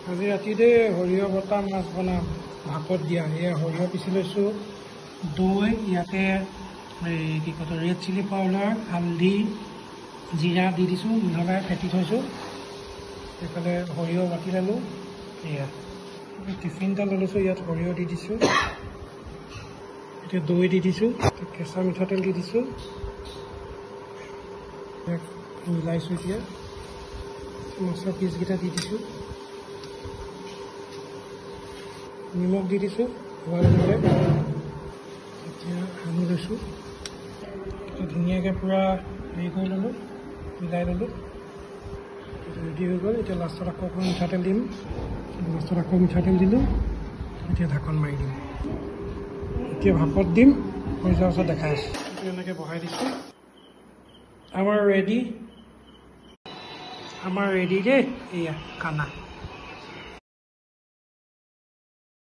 আজি ৰাতিতে সৰিয়হ বটা মাছ বনাম ভাপত দিয়া এয়া সৰিয়হ পিচি লৈছোঁ দৈ ইয়াতে কি কয় ৰেড চিলি পাউডাৰ হালধি জিৰা দি দিছোঁ মিহলাই ফেটি থৈছোঁ এইফালে সৰিয়হ বাটি ল'লোঁ এয়া টিফিন এটা লৈ লৈছোঁ ইয়াত সৰিয়হ দি দিছোঁ এতিয়া দৈ দি দিছোঁ কেঁচা মিঠাতেল দি দিছোঁ মিলাইছোঁ এতিয়া মাছৰ পিচকেইটা দি দিছোঁ নিমখ দি দিছোঁ ভালদৰে এতিয়া সানি লৈছোঁ ধুনীয়াকৈ পূৰা হেৰি কৰি ল'লোঁ মিলাই ল'লোঁ ৰেডি হৈ গ'ল এতিয়া লাষ্টত আকৌ অকণমান মিঠাতেল দিম লাষ্টত আকৌ মিঠাতেল দিলোঁ এতিয়া ঢাকন মাৰি দিম এতিয়া ভাপত দিম হৈ যোৱাৰ পাছত দেখাই আছোঁ এনেকৈ বহাই দিছোঁ আমাৰ ৰেডি দেই এয়া খানা